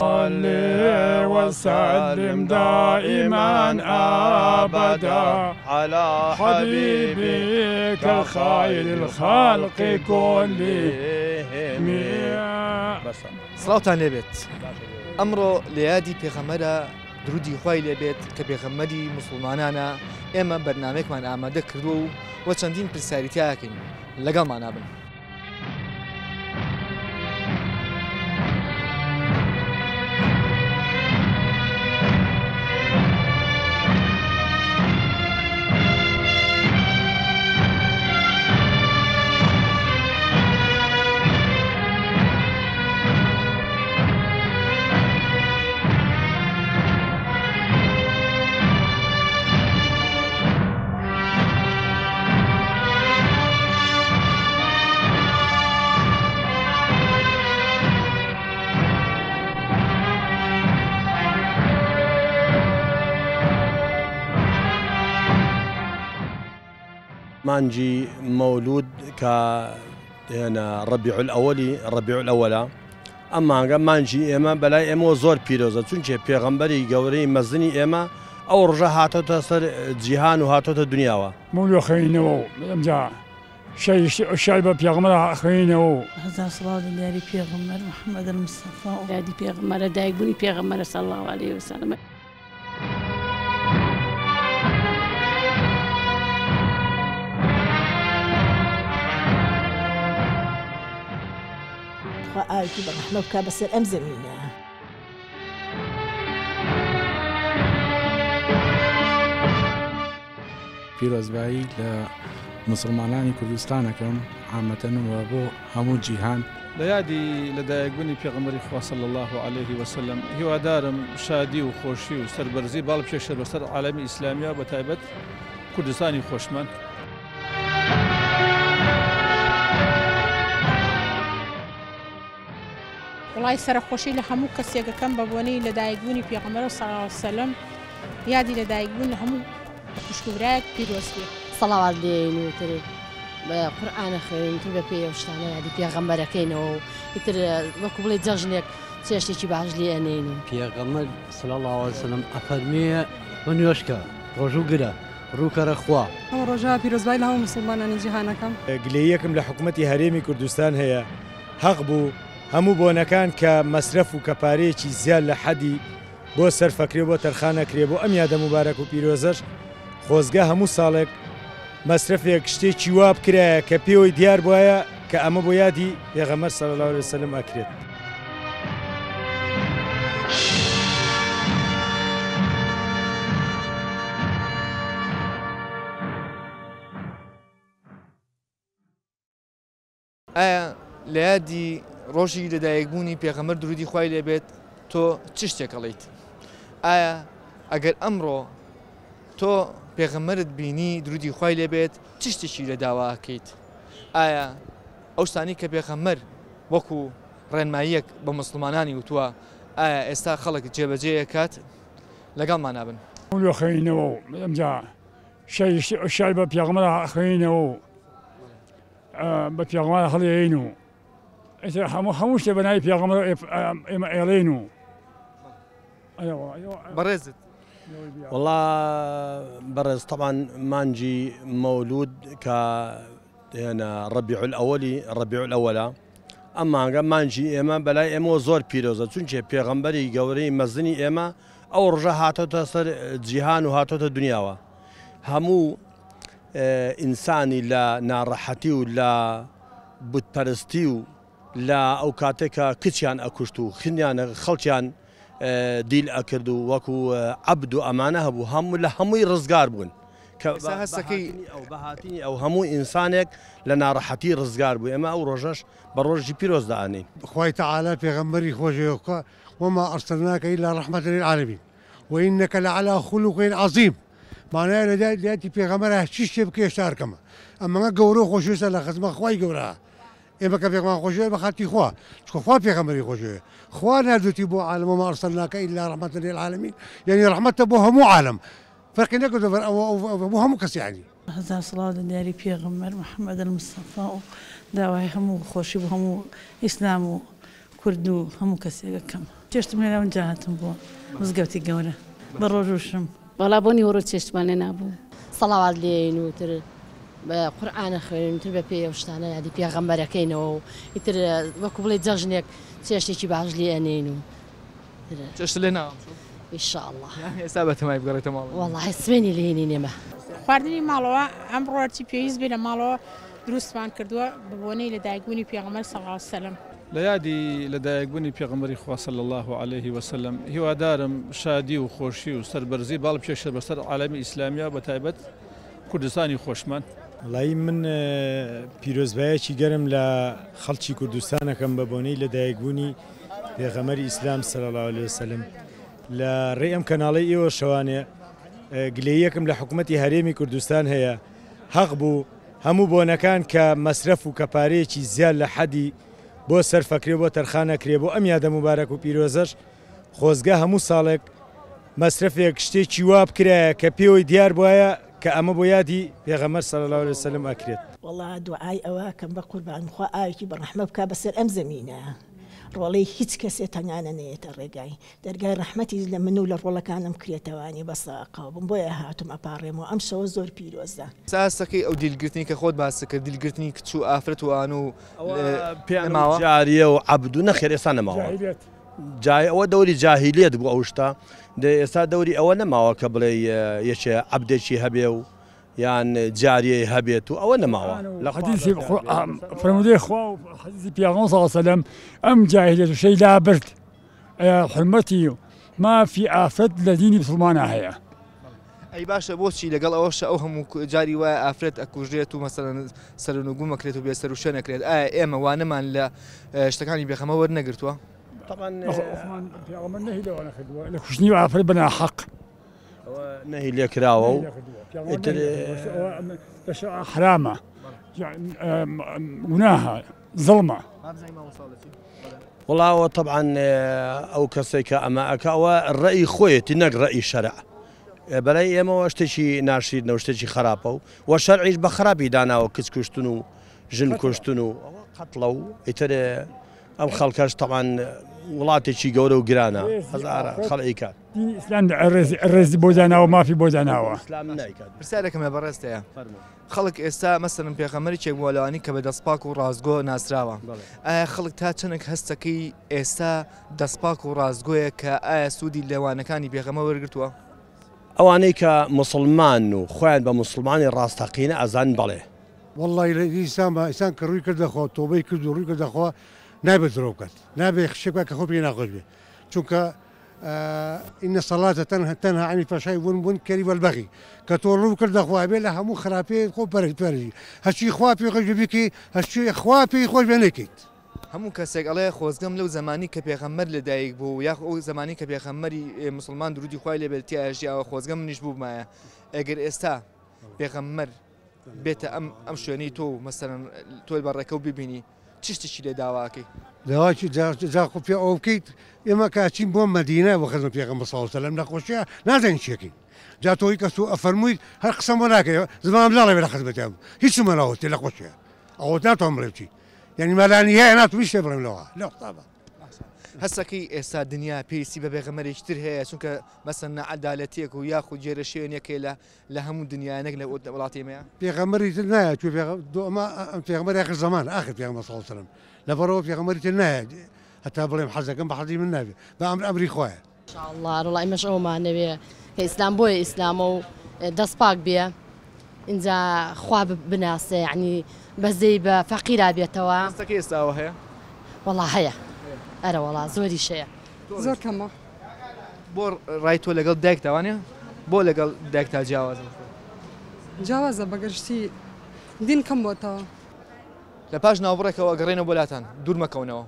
صل وسلم دائما أبدا على حبيبك خير الخلق كلهم. سڵاوتان لێبێت. ئەمڕۆ لە یادی پێغەمبەرە درودی خوای لێبێت کە پێغەمبەری موسڵمانانە. ئێمە بەرنامەیەکمان ئامادە کردووە و چەندین پرسیاریتیاکەین لەگەڵمان نابن. مانجي مولود هنا ربيع الأولى أما مانجي إما بلاي إما زور بيروزا تونجي بيغمبري جوري مزني إما أو رجع هاتو تسر جهان وهاتو الدنيا مولو خينو مجا شايبة بيغمر خينو هذا صلاة الله بيغمر محمد المصطفى هذه بيغمر دايقوني بيغمر صلى الله عليه وسلم. آيتي بنحنوكا بس الأمزمينة پیرۆزبایی لە مسلمانانی کوردستانەکەم عامەتەن و بۆ هەموو جیهان. لە یادی لەدایکبوونی پێغەمبەری خوا صلی الله عليه وسلم هیوادارم شادی و خۆشی و سەربەرزی باڵبکێشێ بەسەر عالەمی ئیسلامیا بە تایبەت کوردستانی خۆشمەند. وڵای سەرخۆشی لە هەموو کەسێکەکەم بە بۆنەی لەدایکبوونی پێغەمبەر صلی الله علیه وسلم یادی لەدایکبوون لە هەموو خوشکبرایەک پیرۆز بێت. سەڵاوات لێین و تر بە قورئانە خوێن تر بە پێی شتانە یادی پێغەمبەرەکەینەوە و ئیتر وەکو بڵێ جەژنێک چێشتێکی باش لێ ئەنێین. پێغەمبەر صلی الله عليه وسلم ئەفەرمێ بە نوێشکە ڕۆژوو گرە ڕووکەرە خوا. ئەو ڕۆژە پیرۆزبای لە هەموو مسلمانانی جیهانەکەم. گلەیەکم لە حکوومەتی هەرێمی کوردستان هەیە حەق بوو هەموو بۆنەکان کە مەسرەف و کەپارەیەکی زیاد لە حەدی بۆ سەرفەکرێ بۆ تەرخانەکرێ بۆ ئەم یادە مبارەک و پیرۆزەش خۆزگە هەموو ساڵێک مەسرفێک شتێکی وا بکرایە کە پێوەی دیار بواە کە ئەمە بۆ یادی پێغەمبەر صلی الله علیه وسلم ئەکرێت. ئایا لە یادی ڕۆژی لەدایکبوونی پێغەمبەر درودی خوای لێبێت تۆ چ شتێکەڵیت؟ ئایا ئەگەر ئەمڕۆ تۆ پێغەمبەرت بینی درودی خوای لێبێت چ شتێکی لە داواکەیت؟ ئایا ئەو شتانی کە پێغەمبەر وەکو ڕێنماییەک بە مسلمانانی وتووە ئایا ئێستا خەڵک جێبەجێیەکات؟ لەگەڵمان نابن. مولو خينو مجا شايبة بيغمر خينو بپیغمبر خلیینو هەموو شتێ بەناوی پێغەمبەر ئێمە ئێڵێین. بەڕێزت والله برز طبعا مانجي مولود هنا ربيع الأولى أما مانجي إما بلاي إما زور بيروزا تونجي بيغمبري جوري مزني إما أو رجع هاتو تسر جهان وهاتو الدنيا همو إنساني لا ناڕەحەتی و لا بتپەرستی و لا ئەو کاتێکە کچیان ئەکوشت و خنیان خەڵکیان دیل ئەکرد و وەکو عەبد و ئەمانە هەبوو هەموو لە هەمووی ڕزگار بوون کە بەهاتنی ئەو هەموو ئینسانێک لە ناڕەحەتی ڕزگار بوو. ئێمە ئەو ڕۆژەش بە ڕۆژی پیرۆز دەئانین. خوای تەعالا پێغەمبەری خۆشەوە وما أرسلناك إلا رحمة للعالمين وإنك لعلى خلق عظيم. معناه لدایتی پێغەمبەر هیچ شتێ بکە شارکەمە ئەمەگە گەورە و خۆشویستە لە خزمەت خوای گەورە. ئێمە کە پێغەمبەر خۆشوێ بە خاتی خوا چکە خوا پێغەمبەری خۆشوێ خوا نردوتی بۆ عالم وما أرسلناك إلا رحمة للعالمين يعني رحمته بۆ هەموو عالم فەرقی نەکردو بۆ هەموو کەس یعنی. هەزار سڵاو لە پێغەمبەر محەممەد المستەفا و داوای هەموو خۆشی بۆ هەموو ئیسلام و کورد و هەموو کەسێکەکەم. چێشتم لێ ناون جاهاتم بووە مزگەوتی گەورە بە ڕۆژوشم بەڵا بۆنی وەڕۆ چێشتمان لێ نابوو سەڵاوات لێین وتر بە قورئانە خوێنین تر بە پێ شتانە یادی پێغەمبەرەکەینەوە و ئیتر وەکو بڵێ جەژنێک چێشتێکی باش لێ ئەنێن و چێشت لێ ناوە ئینشاءالله ئێستا بەتەمای بگەڕێتە ماڵ وەڵاهی سوێنی لێنی نێمە خواردنی ماڵەوە ئەم ڕۆرتی پێویست بێ لە ماڵەوە دروستمان کردووە ببوونەی لەدایکبوونی پێغەمبەر صلی الله علیه وسلم لە یادی لەدایکبوونی پێغەمبەری خوا صلی الله عليه وسلم هیوادارم شادی و خۆشی و سەربەرزی باڵ پێشە بەسەر عالەمی ئیسلامیە بە تایبەت کوردستانی خۆشمان وڵی من پیرۆزبایەکی گەرم لە خەڵکی کوردستانەکەم بە بۆنەی لەدایکبوونی پێغەمبەری ئیسلام صلی الله عليه وسلم لە ڕێ ئەم کەناڵی ئێوە شەوانێ گلەیەکم لە حکوومەتی هەرێمی کوردستان هەیە حەق بوو هەموو بۆنەکان کە مەسرەف و کەپارەیەکی زیاد لە حەدی بۆ سەرفەکرێ بۆ تەرخانەکرێ بۆ ئەم یادە مبارەک و پیرۆزەش خۆزگە هەموو ساڵێک مەسرفێک شتێکی وا بکرایە کە پێوەی دیار بواە کە ئەمە بۆ یادی پێغەمبەر صلی الله عليه وسلم ئەکرێت والله دوعای ئەوە کەم بە قوربان خوا ئاوێکی بەڕەحمە بکە بەسەر ئەم زەمینە ڕۆڵەی هیچ کەسێ تەنیانە نێتە ڕێگای دەرگای ڕەحمەتی لە من و لە ڕۆڵەکانم کرێتەوانی بەساقاو بم بۆیە هاتم ئەپارڕێمەوە ئەم شەوە زۆر پیرۆزە ساسەکەی ئەو دیلگرتنی کە خۆت باس کرد دیلگرتنی کچ و ئافرەت وان و پێماوە جاریە و عەبد و نەخێر ئێستا نەماوە جای ئەوە دەوری جاهیلیەت بوو ئەوشتا ئێستا دەوری ئەوە نەماوە کە بڵێ یەکێ عەبدێکی هەبێ و یان جاریە هەبێت و ئەوە نەماوە لە حەدیثی فرمودەی خوا و حەدیثی پێغەمبەر صلی الله علیه وسلم ئەم جاهلیەت و شەی لا برد حرمەتی ما في ئافرەت لە دینی مسلمانە هەیە ئەی باشە بۆچی لەگەڵ ئەوەش ئەو هەموو جاری وایە ئافرەت ئەکوژرێت و مەسەڵەن سەرنوگوم ئەکرێت و بێسەر و شوێنەکرێت ئایا ئێمە وانەمان لە شتەکانی بێخەمە وەرنەگرتووە پێغەمبەر نەهی لەوانە کردووە لە کوشتنی ئافرەت بەناحەق نەهی لێکراوە و حرامە گوناهە زڵمە وڵاوە طبعا ئەو کەسێک کە ئەمە ئەکاوە ڕێی خۆیەتی نەک ڕێی شەرع بەلای ئێمەوە شتێکی ناشیرنەوە شتێکی خراپە و شەرعیش بە خراپی داناوە کچ کوشتن و ژن کوشتن و قەتڵە و ئیتر ئەم خەڵکەش طبعا وڵاتێکی گەورە و گرانە هەزارە خەڵکی کات دینی ئیسلام ڕێزی بۆ داناوە مافی بۆ داناوە پرسیارێکم لە بەڕێستەیە خەڵک ئێستا مەسەڵەن پێغەمبەری چێبووەلەوانی کە بە دەستپاک و ڕازگۆ ناسراوە ئایا خەڵک تا چەندێک هەستەکەی ئێستا دەستپاک و ڕازگۆیە کە ئایا سوودی لەوانەکانی پێغەمبەر وەرگرتووە ئەوانەی کە مسلمان و خۆیان بە مسلمانی ڕاستەقینە ئەزان بەڵێ والله ئیسان کە ڕووی کردەخۆ تۆبەی کرد و ڕووی کردەخۆ نابێت درۆ بکات نابێت خشێک کە خۆ پێ ناخۆش بێ چونکە إن الصلاة تنهى عن الفحشاء والمنكر والبغي كتورو كل أخوة بلا همو خرابي خو بري هالشي خوا في خوش بيكي هالشي خوا في خوش بينكيت همو كسيك الله خوزقم لو زماني كبيغمبر لدايق بو يا او زماني كبيغمبري مسلمان درودي خوای لبلتي اشياء خوزقم نشبو معايا اگر استا بيغمبر بيت ام شوني تو مثلا تو البركه وبيبيني تشتشي لداواكي داواكي زاخو في اوكيت اما كاتشين بو مدينه وخزم بيغمبر صلى الله عليه وسلم نخوشيا نازن شيكي جاتو هيك سو افرموي هل قسم وراك زمان بلا بلا خدمتهم هيش ما راوت لا خوشيا او تاتهم ريتي يعني ما لا نهايه نات مش يبرم لها لا طبعا هسكي اسا دنيا بيسي ببيغمبر يشتر هي سونك مثلا عدالتيك وياخذ جيرشين يكيلا لهم الدنيا نقله ولاتي ما بيغمبر يتنا شوف ما بيغمبر اخر زمان اخر بيغمبر صلى الله عليه وسلم لا برو بيغمبر يتنا حتى بلهم حزكم بحضي من النبي بامر امري خويا ان شاء الله والله مش او ما نبي اسلام بو اسلام و دسباك بيه انزا خواب بناس يعني بزي بفقيره بيتوا استكي استاوى هي والله هيا أنا والله زوري شيء زور كما بور رايتو لقل داك توانيا بو لقل داك تجاوز جاوز بقرشتي دين كم وقتها لباش نابرك وقرينا بولاتان دور مكونه